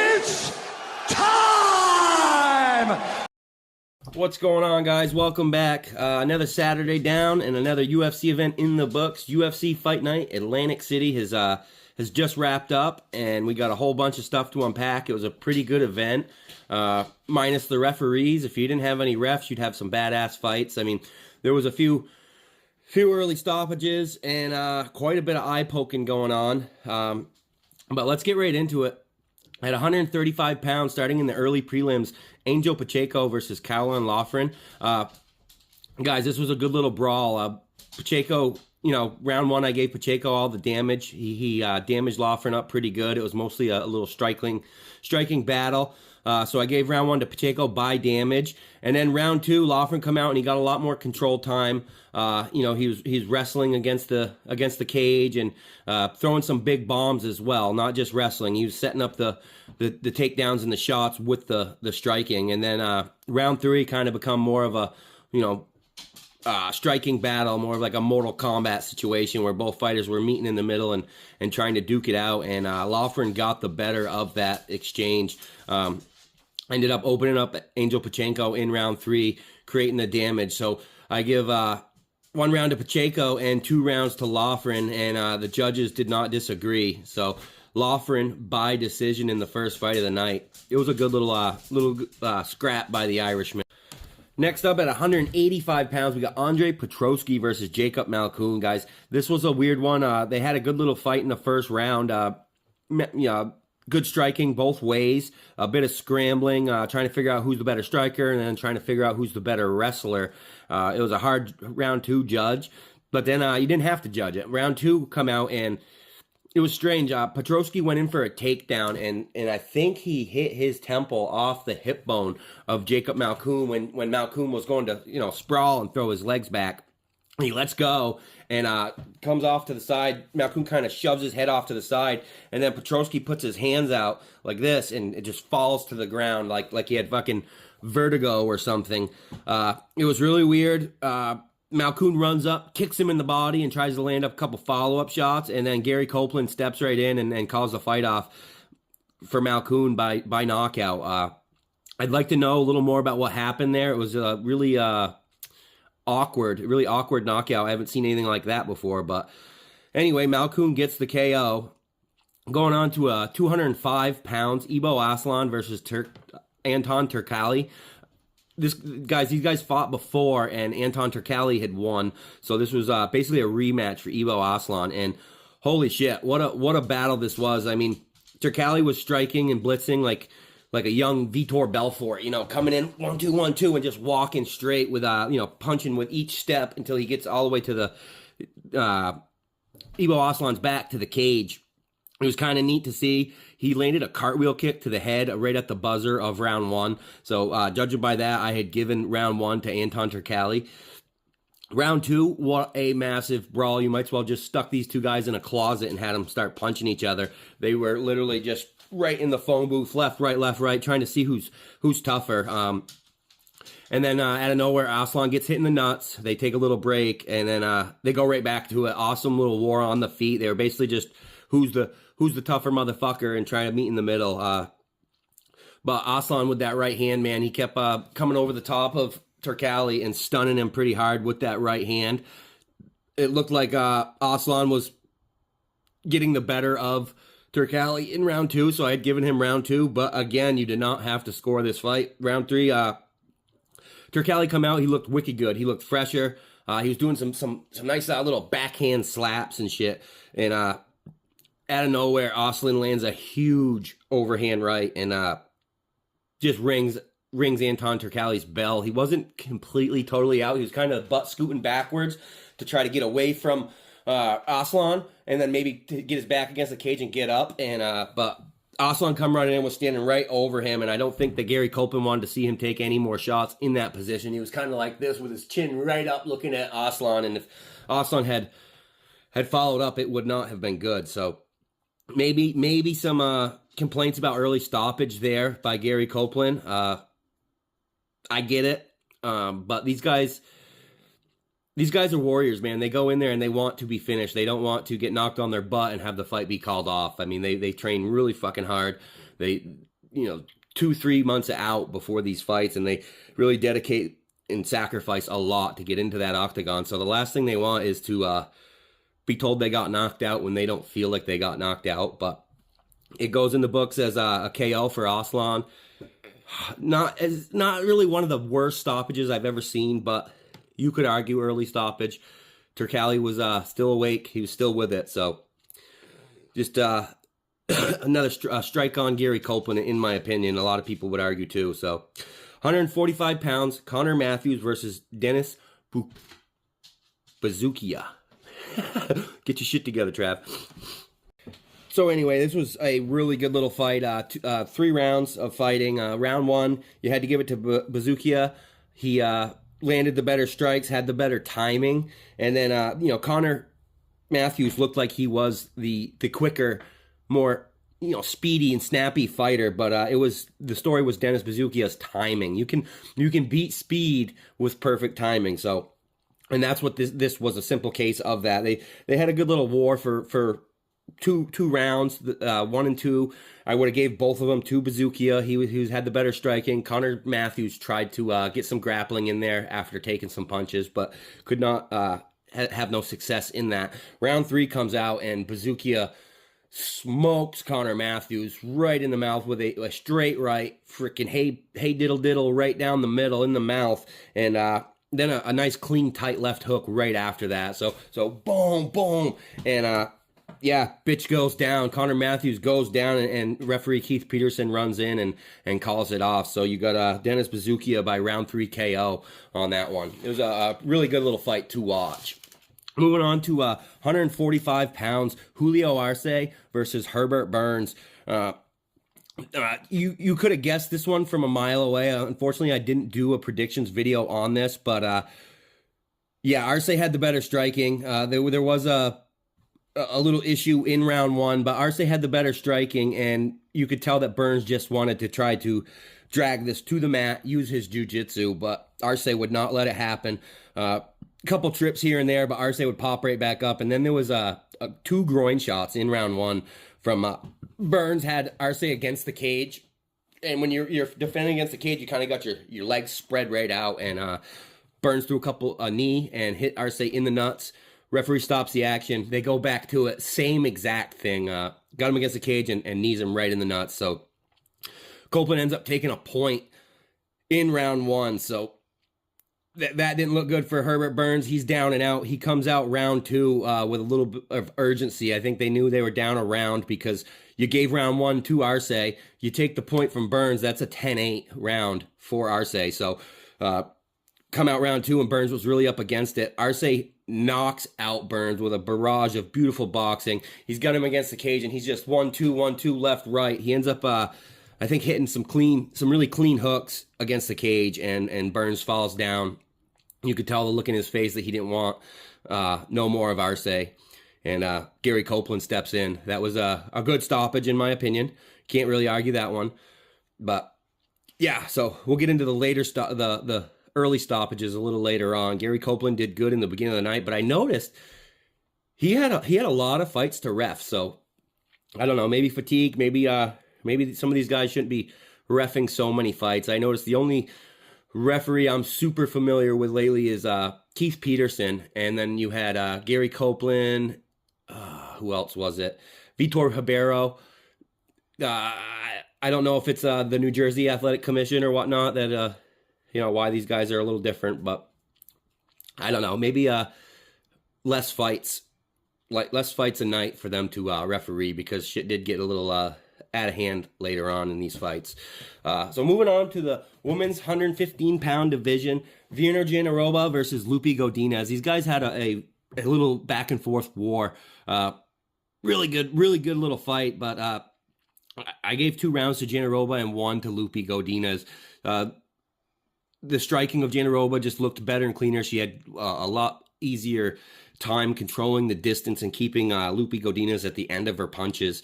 It's time! What's going on, guys? Welcome back. Another Saturday down and another UFC event in the books. UFC Fight Night, Atlantic City has just wrapped up, and we got a whole bunch of stuff to unpack. It was a pretty good event, minus the referees. If you didn't have any refs, you'd have some badass fights. I mean, there was a few early stoppages and quite a bit of eye poking going on. But let's get right into it. At 135 pounds, starting in the early prelims, Angel Pacheco versus Caroline Loughran. Guys, this was a good little brawl. Pacheco, round one, I gave Pacheco all the damage. He damaged Loughran up pretty good. It was mostly a little striking battle. So I gave round one to Pacheco by damage. And then round two, Loughran come out and he got a lot more control time. He's wrestling against the cage and throwing some big bombs as well, not just wrestling. He was setting up the takedowns and the shots with the striking. And then round three kind of become more of a, striking battle, more of like a Mortal Kombat situation where both fighters were meeting in the middle and trying to duke it out. And Loughran got the better of that exchange. Ended up opening up Angel Pacheco in round three, creating the damage. So I give 1 round to Pacheco and 2 rounds to Loughran, and the judges did not disagree. So Loughran by decision in the first fight of the night. It was a good little scrap by the Irishman. Next up at 185 pounds, we got Andre Petroski versus Jacob Malkoun, guys. This was a weird one. They had a good little fight in the first round. Good striking both ways, a bit of scrambling, trying to figure out who's the better striker, and then trying to figure out who's the better wrestler. It was a hard round two judge, but then you didn't have to judge it. Round two come out, and it was strange. Petroski went in for a takedown, and I think he hit his temple off the hip bone of Jacob Malkoun when Malkoun was going to sprawl and throw his legs back. He lets go and comes off to the side. Malkoun kind of shoves his head off to the side, and then Petroski puts his hands out like this, and it just falls to the ground like he had fucking vertigo or something. It was really weird. Malkoun runs up, kicks him in the body, and tries to land up a couple follow-up shots, and then Gary Copeland steps right in and calls the fight off for Malkoun by knockout. I'd like to know a little more about what happened there. It was really awkward knockout. I haven't seen anything like that before, but anyway, Malkoun gets the KO. Going on to 205 pounds, Ibo Aslan versus Anton Turkalj. These guys fought before, and Anton Turkalj had won, so this was basically a rematch for Ibo Aslan. And holy shit, what a battle this was! I mean, Turkalj was striking and blitzing like a young Vitor Belfort, coming in 1-2, 1-2, and just walking straight with punching with each step until he gets all the way to the Ibo Aslan's back to the cage. It was kind of neat to see. He landed a cartwheel kick to the head right at the buzzer of round one. So judging by that, I had given round one to Anton Turkalj. Round two, what a massive brawl. You might as well just stuck these two guys in a closet and had them start punching each other. They were literally just right in the phone booth, left, right, trying to see who's tougher. And then out of nowhere, Aslan gets hit in the nuts. They take a little break, and then they go right back to an awesome little war on the feet. They were basically just who's the tougher motherfucker and trying to meet in the middle. But Aslan with that right hand, man, he kept coming over the top of Turkalj and stunning him pretty hard with that right hand. It looked like Aslan was getting the better of Turkalj in round two, so I had given him round two. But again, you did not have to score this fight. Round three, Turkalj come out. He looked wicked good. He looked fresher. He was doing some nice little backhand slaps and shit. And out of nowhere, Aslan lands a huge overhand right and just rings Anton Turkalj's bell. He wasn't completely totally out. He was kind of butt scooting backwards to try to get away from Aslan, and then maybe to get his back against the cage and get up. And but Aslan come running in, was standing right over him, and I don't think that Gary Copeland wanted to see him take any more shots in that position. He was kind of like this with his chin right up looking at Aslan, and if Aslan had followed up, it would not have been good. So maybe some complaints about early stoppage there by Gary Copeland. I get it, but these guys these guys are warriors, man. They go in there and they want to be finished. They don't want to get knocked on their butt and have the fight be called off. I mean, they train really fucking hard. They, 2-3 months out before these fights, and they really dedicate and sacrifice a lot to get into that octagon. So the last thing they want is to be told they got knocked out when they don't feel like they got knocked out. But it goes in the books as a KO for Aslan. Not really one of the worst stoppages I've ever seen, but you could argue early stoppage. Turkalj was still awake. He was still with it. So just another strike on Gary Copeland, in my opinion. A lot of people would argue too. So 145 pounds, Connor Matthews versus Dennis Buzukja. Get your shit together, Trav. So anyway, this was a really good little fight. 3 rounds of fighting. Round 1, you had to give it to Buzukja. He landed the better strikes, had the better timing. And then, Connor Matthews looked like he was the quicker, more speedy and snappy fighter, but the story was Dennis Buzukja's timing. You can beat speed with perfect timing. So, and that's what this was, a simple case of that. They had a good little war for two rounds, 1 and 2. I would have gave both of them to Buzukja. He had the better striking. Connor Matthews tried to get some grappling in there after taking some punches, but could not have no success in that. Round 3 comes out, and Buzukja smokes Connor Matthews right in the mouth with a straight right, freaking hey diddle diddle right down the middle in the mouth, and then a nice clean tight left hook right after that. So boom boom, and bitch goes down. Connor Matthews goes down, and referee Keith Peterson runs in and calls it off. So you got Dennis Buzukja by round 3 KO on that one. It was a really good little fight to watch. Moving on to 145 pounds, Julio Arce versus Herbert Burns. You could have guessed this one from a mile away. Unfortunately, I didn't do a predictions video on this, but Arce had the better striking. There was a little issue in round 1, but Arce had the better striking, and you could tell that Burns just wanted to try to drag this to the mat, use his jiu-jitsu, but Arce would not let it happen. Couple trips here and there, but Arce would pop right back up. And then there was 2 groin shots in round 1 from Burns. Had Arce against the cage, and when you're defending against the cage, you kind of got your legs spread right out, and Burns threw a knee and hit Arce in the nuts. Referee stops the action. They go back to it, same exact thing. Got him against the cage and knees him right in the nuts. So Copeland ends up taking a point in round 1. So that didn't look good for Herbert Burns. He's down and out. He comes out round 2 with a little bit of urgency. I think they knew they were down a round because you gave round 1 to Arce. You take the point from Burns. That's a 10-8 round for Arce. So come out round 2, and Burns was really up against it. Arce knocks out Burns with a barrage of beautiful boxing. He's got him against the cage, and he's just 1-2, 1-2, left, right. He ends up, I think, hitting some really clean hooks against the cage, and Burns falls down. You could tell the look in his face that he didn't want no more of Arce. And Gary Copeland steps in. That was a good stoppage, in my opinion. Can't really argue that one. But yeah, so we'll get into the later the early stoppages a little later on. Gary Copeland did good in the beginning of the night, but I noticed he had a lot of fights to ref. So I don't know, maybe fatigue, maybe some of these guys shouldn't be reffing so many fights. I noticed the only referee I'm super familiar with lately is Keith Peterson, and then you had Gary Copeland. Who else was it? Vitor Ribeiro. I don't know if it's the New Jersey Athletic Commission or whatnot that why these guys are a little different, but I don't know. Maybe less fights a night for them to referee, because shit did get a little out of hand later on in these fights. So moving on to the women's 115-pound division, Virna Jandiroba versus Lupe Godinez. These guys had a little back and forth war. Really good little fight, but I gave 2 rounds to Jandiroba and 1 to Lupe Godinez. The striking of Jandiroba just looked better and cleaner. She had a lot easier time controlling the distance and keeping Lupe Godinez at the end of her punches.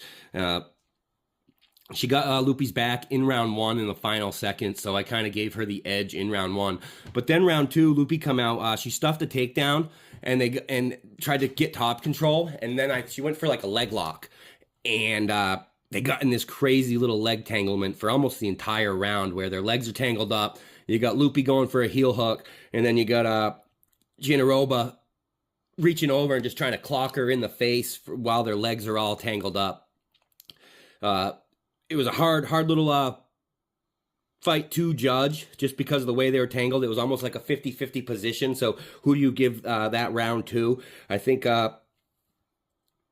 She got Lupe's back in round 1 in the final seconds, so I kind of gave her the edge in round 1. But then round 2, Lupe come out. She stuffed a takedown and tried to get top control, and then she went for like a leg lock, and they got in this crazy little leg tanglement for almost the entire round where their legs are tangled up. You got Lupe going for a heel hook, and then you got Giannaroba reaching over and just trying to clock her in the face while their legs are all tangled up. It was a hard little fight to judge just because of the way they were tangled. It was almost like a 50-50 position. So who do you give that round to? I think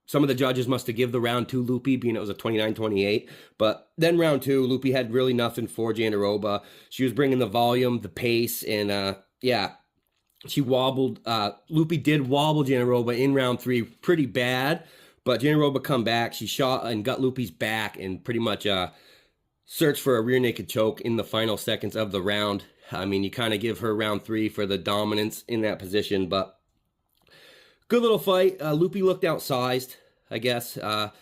some of the judges must have given the round to Lupe, being it was a 29-28. But then round 2, Lupe had really nothing for Giannaroba. She was bringing the volume, the pace, and she wobbled. Lupe did wobble Giannaroba in round 3 pretty bad, but Giannaroba come back. She shot and got Lupe's back and pretty much searched for a rear naked choke in the final seconds of the round. I mean, you kind of give her round 3 for the dominance in that position, but good little fight. Lupe looked outsized, I guess. And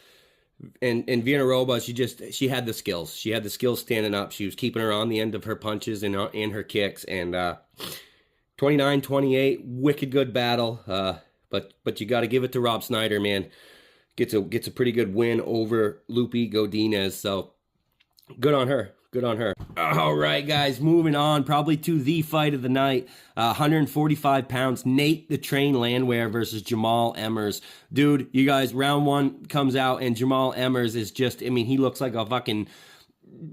Giannaroba, she had the skills. She had the skills standing up. She was keeping her on the end of her punches and her kicks. And 29-28, wicked good battle. But you got to give it to Rob Snyder, man. Gets a pretty good win over Lupe Godinez. So good on her. Good on her. All right, guys, moving on probably to the fight of the night. 145 pounds, Nate the Train Landwehr versus Jamal Emmers. Dude, you guys, round 1 comes out, and Jamal Emmers is just, I mean, he looks like a fucking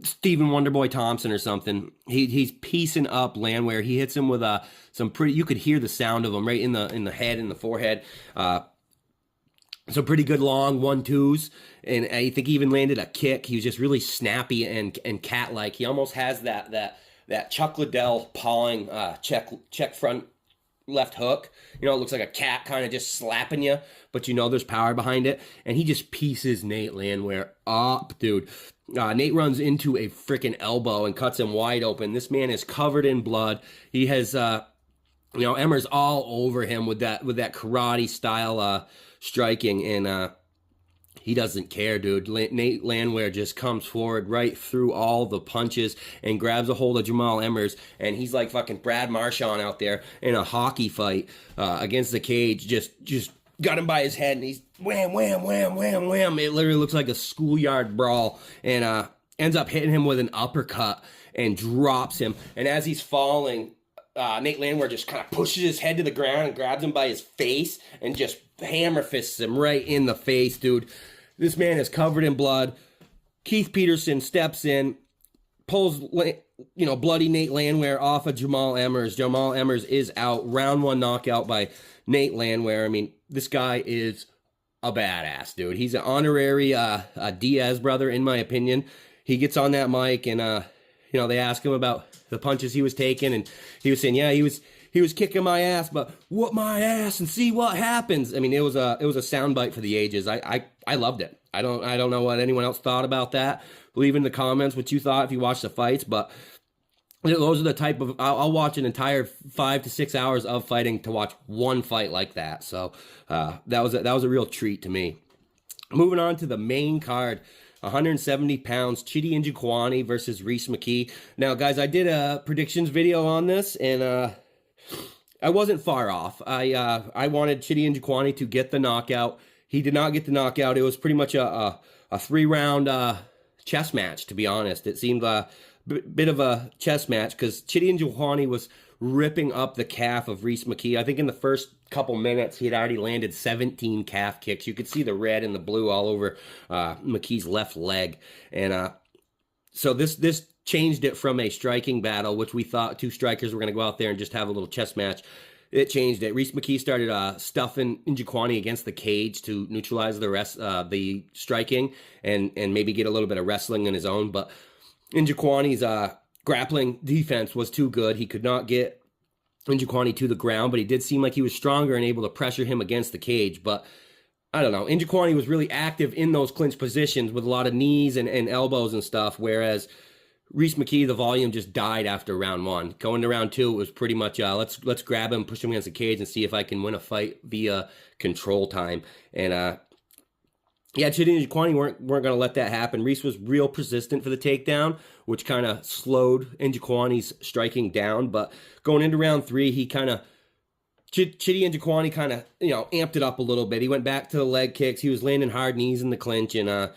Stephen Wonderboy Thompson or something. He's piecing up Landwehr. He hits him with some pretty, you could hear the sound of him right in the head, in the forehead. Some pretty good long 1-2s, and I think he even landed a kick. He was just really snappy and cat-like. He almost has that Chuck Liddell pawing check front left hook. You know, it looks like a cat kind of just slapping you, but you know there's power behind it. And he just pieces Nate Landwehr up, dude. Nate runs into a freaking elbow and cuts him wide open. This man is covered in blood. He has, Emmers all over him with that karate style striking, and he doesn't care, dude. Nate Landwehr just comes forward right through all the punches and grabs a hold of Jamal Emmers, and he's like fucking Brad Marchand out there in a hockey fight against the cage. Just got him by his head, and he's wham, wham, wham, wham, wham. It literally looks like a schoolyard brawl, and ends up hitting him with an uppercut and drops him. And as he's falling, Nate Landwehr just kind of pushes his head to the ground and grabs him by his face and just hammer fists him right in the face, dude. This man is covered in blood. Keith Peterson steps in, pulls, bloody Nate Landwehr off of Jamal Emmers. Jamal Emmers is out. Round 1 knockout by Nate Landwehr. I mean, this guy is a badass, dude. He's an honorary Diaz brother, in my opinion. He gets on that mic and, they ask him about the punches he was taking, and he was saying, yeah, he was kicking my ass, but whoop my ass and see what happens. I mean, it was a soundbite for the ages. I loved it. I don't know what anyone else thought about that. Leave in the comments what you thought if you watched the fights, but those are the type of, I'll watch an entire 5 to 6 hours of fighting to watch one fight like that. So that was a real treat to me. Moving on to the main card. 170 pounds, Chidi Njokuani versus Reese McKee. Now, guys, I did a predictions video on this, and I wasn't far off. I wanted Chidi Njokuani to get the knockout. He did not get the knockout. It was pretty much a 3-round chess match, to be honest. It seemed a bit of a chess match because Chidi Njokuani was ripping up the calf of Reese McKee. I think in the first couple minutes, he had already landed 17 calf kicks. You could see the red and the blue all over McKee's left leg. And so this changed it from a striking battle, which we thought 2 strikers were going to go out there and just have a little chess match. It changed it. Reese McKee started stuffing Njokuani against the cage to neutralize the striking and maybe get a little bit of wrestling in his own. But Njokuani's grappling defense was too good. He could not get Njokuani to the ground, but he did seem like he was stronger and able to pressure him against the cage. But I don't know. Njokuani was really active in those clinch positions with a lot of knees and elbows and stuff, whereas Reese McKee, the volume just died after round 1. Going to round 2, it was pretty much let's grab him, push him against the cage, and see if I can win a fight via control time. And Yeah, Chidi and Jaquani weren't going to let that happen. Reese was real persistent for the takedown, which kind of slowed Jaquani's striking down. But going into round 3, he kind of Chidi and Jaquani kind of, amped it up a little bit. He went back to the leg kicks. He was landing hard knees in the clinch and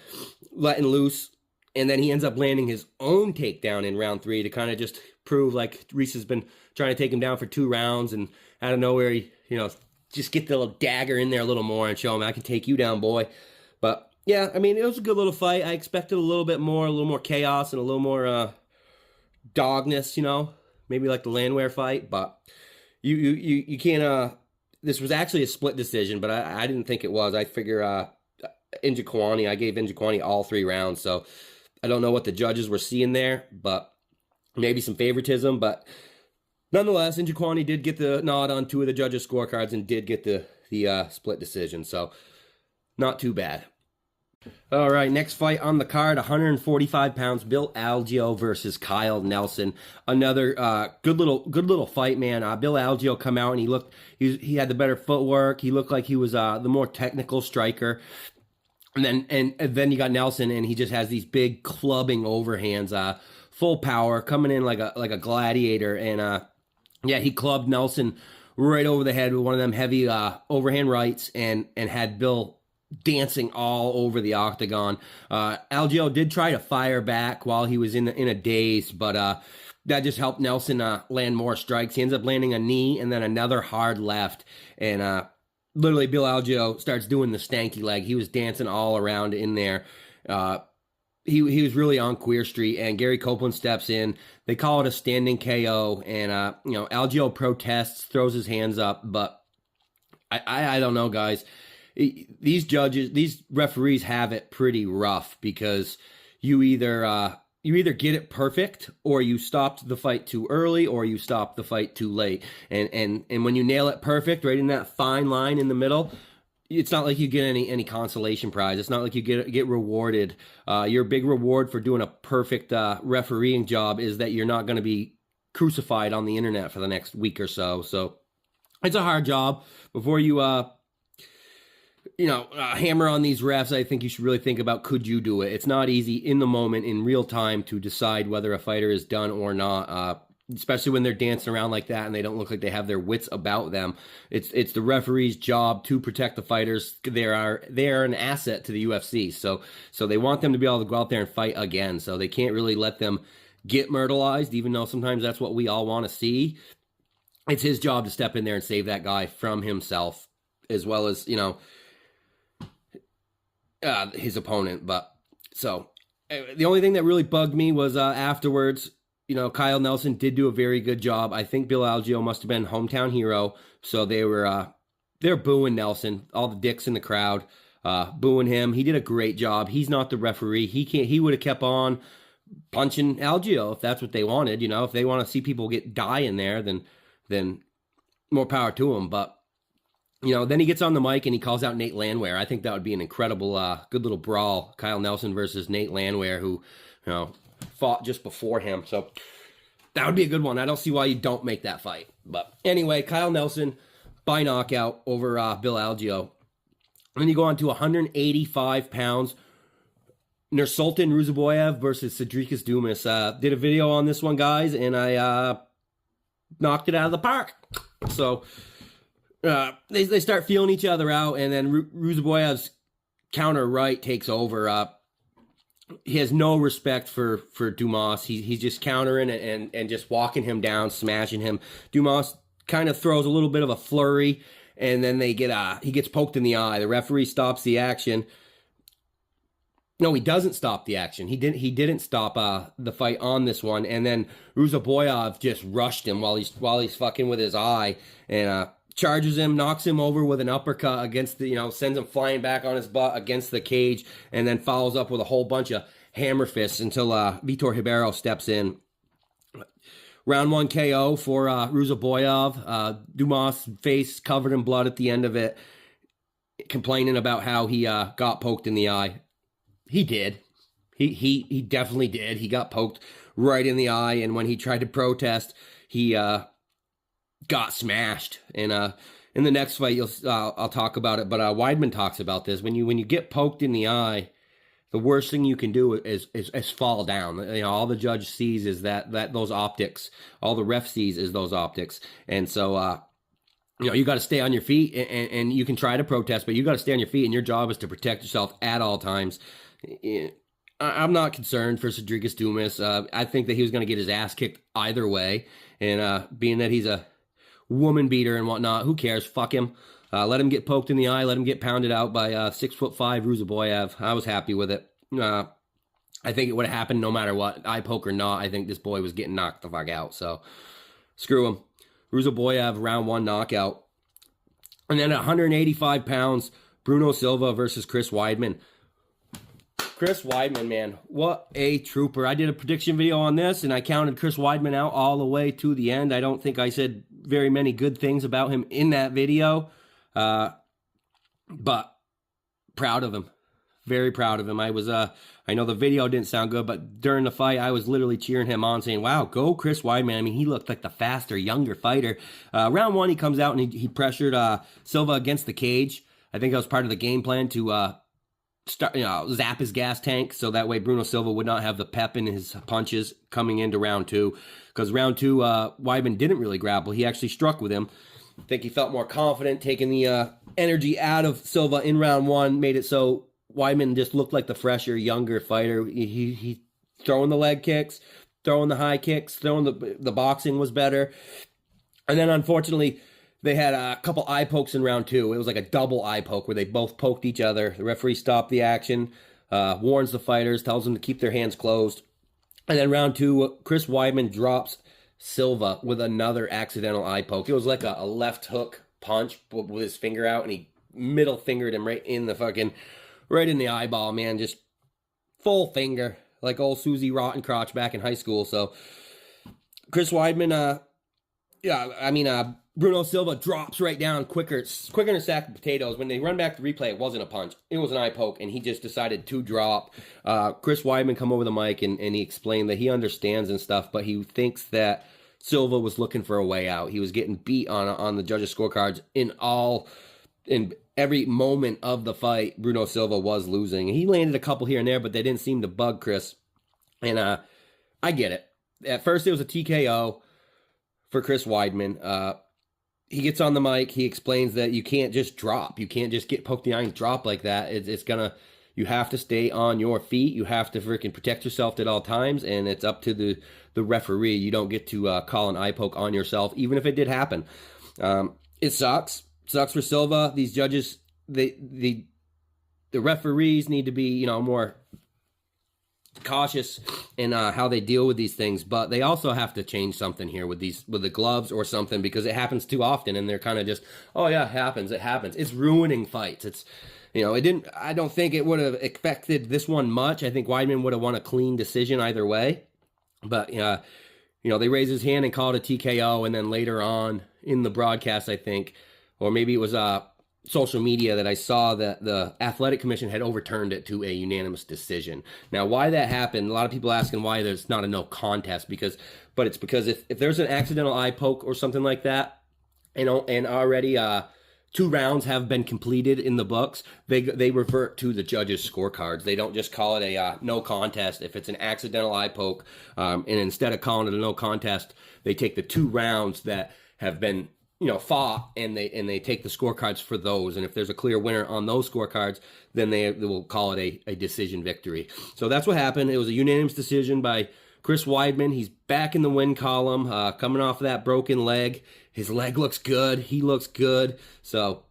letting loose. And then he ends up landing his own takedown in round 3 to kind of just prove like Reese has been trying to take him down for 2 rounds. And out of nowhere, he, just get the little dagger in there a little more and show him, I can take you down, boy. But yeah, I mean, it was a good little fight. I expected a little more chaos and a little more dogness, maybe like the Landwehr fight. But you can't. This was actually a split decision, but I didn't think it was. I figure I gave Njokuani all 3 rounds, so I don't know what the judges were seeing there, but maybe some favoritism. But nonetheless, Njokuani did get the nod on 2 of the judges' scorecards and did get the split decision, so not too bad. All right, next fight on the card, 145 pounds, Bill Algeo versus Kyle Nelson. Another good little fight, man. Bill Algeo come out and he had the better footwork. He looked like he was the more technical striker. And then you got Nelson, and he just has these big clubbing overhands, full power, coming in like a gladiator. And yeah, he clubbed Nelson right over the head with one of them heavy overhand rights, and had Bill dancing all over the octagon. Algeo did try to fire back while he was in a daze, but that just helped Nelson land more strikes. He ends up landing a knee and then another hard left, and literally Bill Algeo starts doing the stanky leg. He was dancing all around in there. He was really on Queer Street, and Gary Copeland steps in. They call it a standing KO, and Algeo protests, throws his hands up, but I don't know, guys. These referees have it pretty rough, because you either get it perfect, or you stopped the fight too early, or you stopped the fight too late. And when you nail it perfect, right in that fine line in the middle, it's not like you get any consolation prize. It's not like you get rewarded. Your big reward for doing a perfect refereeing job is that you're not going to be crucified on the internet for the next week or so. So it's a hard job. Before you hammer on these refs, I think you should really think about, could you do it? It's not easy in the moment, in real time, to decide whether a fighter is done or not, especially when they're dancing around like that and they don't look like they have their wits about them. It's the referee's job to protect the fighters. They are an asset to the UFC, so they want them to be able to go out there and fight again, so they can't really let them get myrtleized, even though sometimes that's what we all want to see. It's his job to step in there and save that guy from himself, as well as, his opponent. But so the only thing that really bugged me was afterwards, Kyle Nelson did do a very good job. I think Bill Algeo must have been hometown hero, so they're booing Nelson, all the dicks in the crowd, booing him. He did a great job. He's not the referee. He would have kept on punching Algeo if that's what they wanted. If they want to see people die in there, then more power to him. But then he gets on the mic and he calls out Nate Landwehr. I think that would be an incredible, good little brawl. Kyle Nelson versus Nate Landwehr, who, fought just before him. So that would be a good one. I don't see why you don't make that fight. But anyway, Kyle Nelson by knockout over Bill Algeo. And then you go on to 185 pounds. Nursultan Ruzaboyev versus Cedricus Dumas. Did a video on this one, guys, and I knocked it out of the park. So they start feeling each other out, and then Ruzaboyev's counter right takes over. He has no respect for Dumas. He's just countering and just walking him down, smashing him. Dumas kind of throws a little bit of a flurry, and then he gets poked in the eye. The referee stops the action. No, he doesn't stop the action. He didn't stop the fight on this one, and then Ruzaboyev just rushed him while he's fucking with his eye, and charges him, knocks him over with an uppercut against sends him flying back on his butt against the cage, and then follows up with a whole bunch of hammer fists until Vitor Ribeiro steps in. Round 1 KO for Ruzaboyev. Dumas' face covered in blood at the end of it, complaining about how he got poked in the eye. He did. He definitely did. He got poked right in the eye, and when he tried to protest, he got smashed. And in the next fight, I'll talk about it. But Weidman talks about this. When you get poked in the eye, the worst thing you can do is fall down. You know, all the judge sees is that those optics. All the ref sees is those optics. And so, you know, you got to stay on your feet, and you can try to protest, but you got to stay on your feet, and your job is to protect yourself at all times. I'm not concerned for Cedric Dumas. I think that he was going to get his ass kicked either way. And being that he's a woman beater and whatnot, who cares? Fuck him. Let him get poked in the eye. Let him get pounded out by 6'5" Ruzaboyev. I was happy with it. I think it would have happened no matter what, eye poke or not. I think this boy was getting knocked the fuck out. So screw him. Ruzaboyev, round 1 knockout. And then at 185 pounds, Bruno Silva versus Chris Weidman. Chris Weidman, man, what a trooper. I did a prediction video on this, and I counted Chris Weidman out all the way to the end. I don't think I said very many good things about him in that video, but proud of him. Very proud of him. I know the video didn't sound good, but during the fight, I was literally cheering him on, saying, wow, go Chris Weidman. I mean, he looked like the faster, younger fighter. Round 1, he comes out and he pressured Silva against the cage. I think that was part of the game plan to zap his gas tank, so that way Bruno Silva would not have the pep in his punches coming into round 2. Because round 2, Weidman didn't really grapple. He actually struck with him. I think he felt more confident, taking the energy out of Silva in round 1, made it so Weidman just looked like the fresher, younger fighter. He throwing the leg kicks, throwing the high kicks, throwing the boxing was better. And then unfortunately, they had a couple eye pokes in round 2. It was like a double eye poke where they both poked each other. The referee stopped the action, warns the fighters, tells them to keep their hands closed. And then round 2, Chris Weidman drops Silva with another accidental eye poke. It was like a left hook punch with his finger out, and he middle fingered him right in the eyeball, man. Just full finger, like old Susie Rottencrotch back in high school. So Chris Weidman, Bruno Silva drops right down quicker than a sack of potatoes. When they run back the replay, it wasn't a punch. It was an eye poke, and he just decided to drop. Chris Weidman come over the mic, and he explained that he understands and stuff, but he thinks that Silva was looking for a way out. He was getting beat on the judges' scorecards in every moment of the fight. Bruno Silva was losing. He landed a couple here and there, but they didn't seem to bug Chris. And I get it. At first, it was a TKO for Chris Weidman. He gets on the mic. He explains that you can't just drop. You can't just get poked in the eye and drop like that. You have to stay on your feet. You have to freaking protect yourself at all times, and it's up to the referee. You don't get to call an eye poke on yourself, even if it did happen. It sucks. Sucks for Silva. These judges, the referees need to be, more cautious in how they deal with these things, but they also have to change something here with the gloves or something, because it happens too often, and they're kind of just, oh yeah, it happens. It's ruining fights. It's, I don't think it would have affected this one much. I think Weidman would have won a clean decision either way, but they raised his hand and called a TKO, and then later on in the broadcast, I think, or maybe it was social media, that I saw that the Athletic Commission had overturned it to a unanimous decision. Now, why that happened, a lot of people asking why there's not a no contest, but it's because if there's an accidental eye poke or something like that, and already 2 rounds have been completed in the books, they revert to the judges' scorecards. They don't just call it a no contest if it's an accidental eye poke, and instead of calling it a no contest, they take the 2 rounds that have been fought, and they take the scorecards for those. And if there's a clear winner on those scorecards, then they will call it a decision victory. So that's what happened. It was a unanimous decision by Chris Weidman. He's back in the win column, coming off of that broken leg. His leg looks good. He looks good. So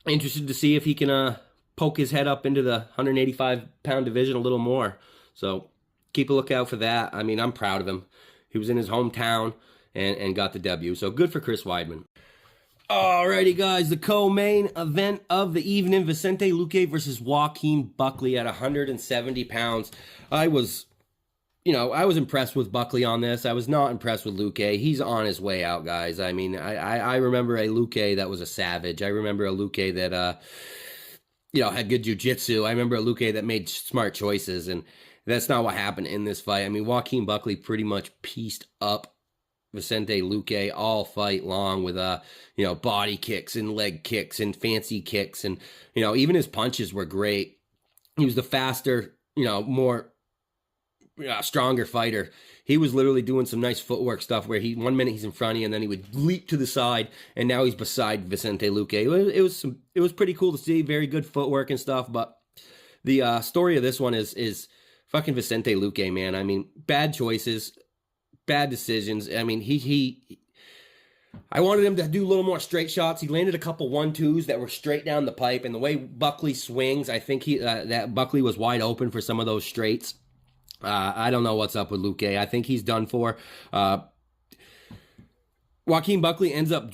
interested to see if he can poke his head up into the 185-pound division a little more. So keep a lookout for that. I mean, I'm proud of him. He was in his hometown and got the W. So good for Chris Weidman. Alrighty, guys, the co-main event of the evening, Vicente Luque versus Joaquin Buckley at 170 pounds. I was impressed with Buckley on this. I was not impressed with Luque. He's on his way out, guys. I mean, I remember a Luque that was a savage. I remember a Luque that, had good jiu-jitsu. I remember a Luque that made smart choices, and that's not what happened in this fight. I mean, Joaquin Buckley pretty much pieced up Vicente Luque all fight long with body kicks and leg kicks and fancy kicks, and even his punches were great. He was the faster, more stronger fighter. He was literally doing some nice footwork stuff where 1 minute he's in front of you and then he would leap to the side, and now he's beside Vicente Luque. It was pretty cool to see. Very good footwork and stuff. But the story of this one is fucking Vicente Luque, man. I mean, bad choices, bad decisions. I mean, I wanted him to do a little more straight shots. He landed a couple 1-2s that were straight down the pipe, and the way Buckley swings, I think that Buckley was wide open for some of those straights. I don't know what's up with Luque. I think he's done for. Joaquin Buckley ends up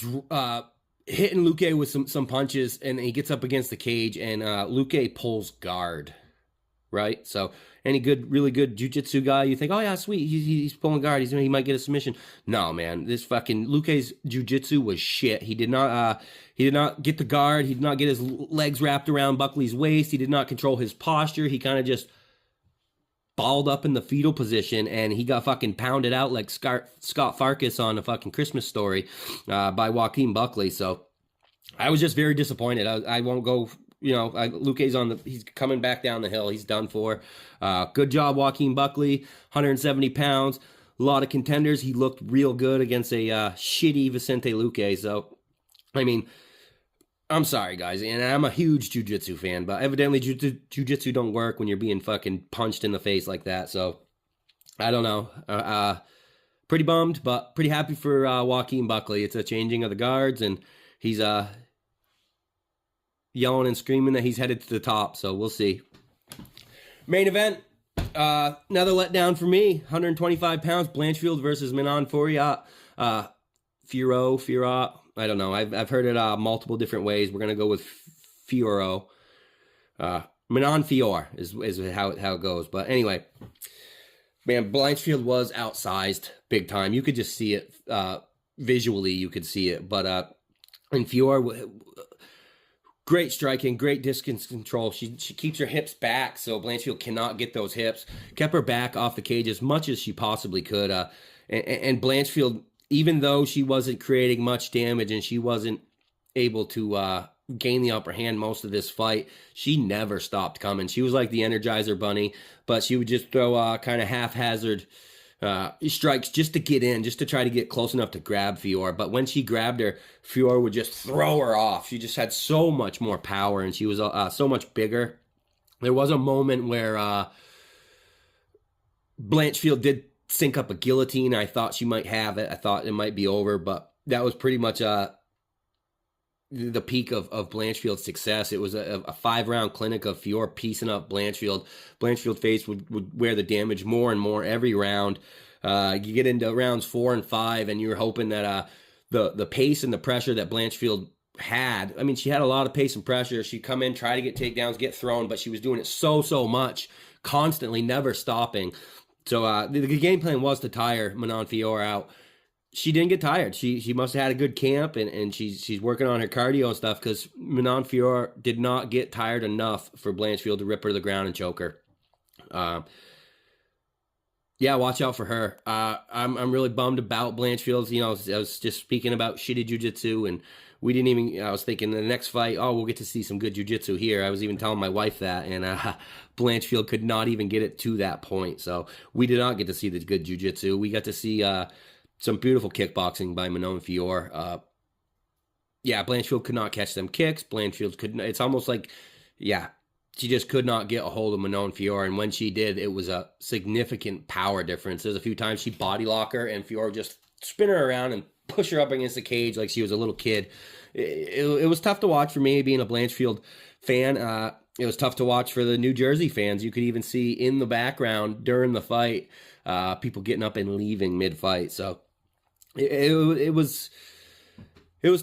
hitting Luque with some punches, and he gets up against the cage, and Luque pulls guard, right? So any really good jiu-jitsu guy, you think, oh yeah, sweet, he's pulling guard, he might get a submission. No, man, this fucking Luque's jiu-jitsu was shit. He did not get the guard. He did not get his legs wrapped around Buckley's waist. He did not control his posture. He kind of just balled up in the fetal position, and he got fucking pounded out like Scott Farkas on a fucking Christmas Story by Joaquin Buckley. So I was just very disappointed. I won't go, Luque's he's coming back down the hill. He's done for. Good job, Joaquin Buckley, 170 pounds, a lot of contenders. He looked real good against a shitty Vicente Luque. So, I mean, I'm sorry, guys, and I'm a huge jiu-jitsu fan, but evidently jiu-jitsu don't work when you're being fucking punched in the face like that, so I don't know. Pretty bummed, but pretty happy for Joaquin Buckley. It's a changing of the guards, and he's yelling and screaming that he's headed to the top, so we'll see. Main event, another letdown for me, 125 pounds, Blanchfield versus Manon Fiorot. Fiorot. I don't know. I've heard it multiple different ways. We're gonna go with Fiorot. Manon Fior is how it goes. But anyway, man, Blanchfield was outsized big time. You could just see it visually. You could see it. But and Fior, great striking, great distance control. She keeps her hips back, so Blanchfield cannot get those hips. Kept her back off the cage as much as she possibly could. And Blanchfield, even though she wasn't creating much damage and she wasn't able to gain the upper hand most of this fight, she never stopped coming. She was like the Energizer Bunny, but she would just throw kind of haphazard strikes just to get in, just to try to get close enough to grab Fior. But when she grabbed her, Fior would just throw her off. She just had so much more power, and she was so much bigger. There was a moment where Blanchfield did sink up a guillotine. I thought she might have it. I thought it might be over, but that was pretty much the peak of Blanchfield's success. It was a 5-round clinic of Fior piecing up Blanchfield. Blanchfield's face would wear the damage more and more every round. You get into rounds 4 and 5, and you're hoping that the pace and the pressure that Blanchfield had, I mean, she had a lot of pace and pressure. She'd come in, try to get takedowns, get thrown, but she was doing it so much, constantly, never stopping. So the game plan was to tire Manon Fior out. She didn't get tired. She must have had a good camp, and she's working on her cardio and stuff, because Manon Fior did not get tired enough for Blanchfield to rip her to the ground and choke her. Yeah, watch out for her. I'm really bummed about Blanchfield. I was just speaking about shitty jiu-jitsu, and we didn't even, I was thinking the next fight, we'll get to see some good jiu-jitsu here. I was even telling my wife that, and Blanchfield could not even get it to that point. So we did not get to see the good jiu-jitsu. We got to see some beautiful kickboxing by Manon Fior. Blanchfield could not catch them kicks. Blanchfield could not, it's almost like, she just could not get a hold of Manon Fior, and when she did, it was a significant power difference. There's a few times she body lock her, and Fior just spin her around and push her up against the cage like she was a little kid. It was tough to watch for me, being a Blanchfield fan. It was tough to watch for the New Jersey fans. You could even see in the background during the fight, people getting up and leaving mid-fight. So it was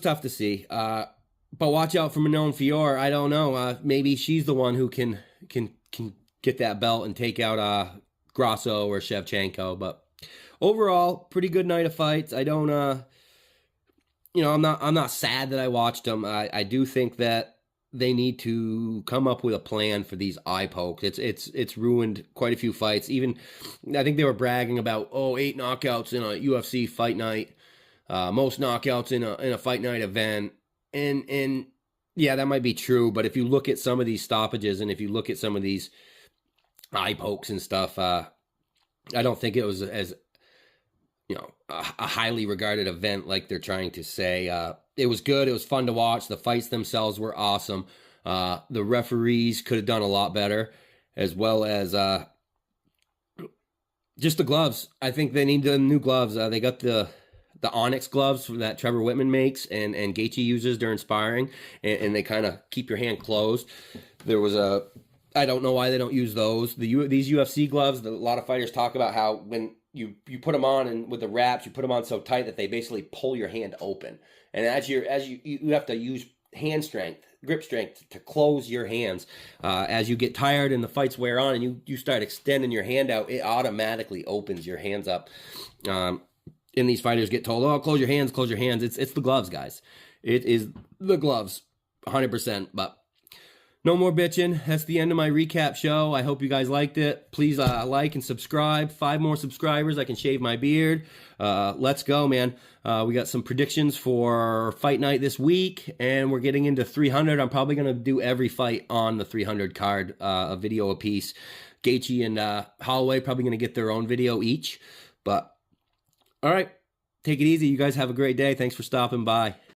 tough to see. But watch out for Manon Fior. I don't know. Maybe she's the one who can get that belt and take out Grasso or Shevchenko. But overall, pretty good night of fights. I don't. I'm not sad that I watched them. I do think that they need to come up with a plan for these eye pokes. It's ruined quite a few fights. Even I think they were bragging about 8 knockouts in a UFC fight night, most knockouts in a fight night event, and yeah, that might be true. But if you look at some of these stoppages and if you look at some of these eye pokes and stuff, I don't think it was as a highly regarded event like they're trying to say. It was good. It was fun to watch. The fights themselves were awesome. The referees could have done a lot better, as well as just the gloves. I think they need the new gloves. They got the Onyx gloves that Trevor Whitman makes and Gaethje uses during sparring, and they kind of keep your hand closed. There was I don't know why they don't use those. These UFC gloves, a lot of fighters talk about how when you put them on and with the wraps, you put them on so tight that they basically pull your hand open. And as you have to use hand strength, grip strength to close your hands. As you get tired and the fights wear on and you start extending your hand out, it automatically opens your hands up. And these fighters get told, close your hands, close your hands. It's the gloves, guys. It is the gloves, 100%. But no more bitching. That's the end of my recap show. I hope you guys liked it. Please like and subscribe. 5 more subscribers, I can shave my beard. Let's go, man. We got some predictions for fight night this week, and we're getting into 300. I'm probably going to do every fight on the 300 card, a video apiece. Gaethje and Holloway probably going to get their own video each. But, all right, take it easy. You guys have a great day. Thanks for stopping by.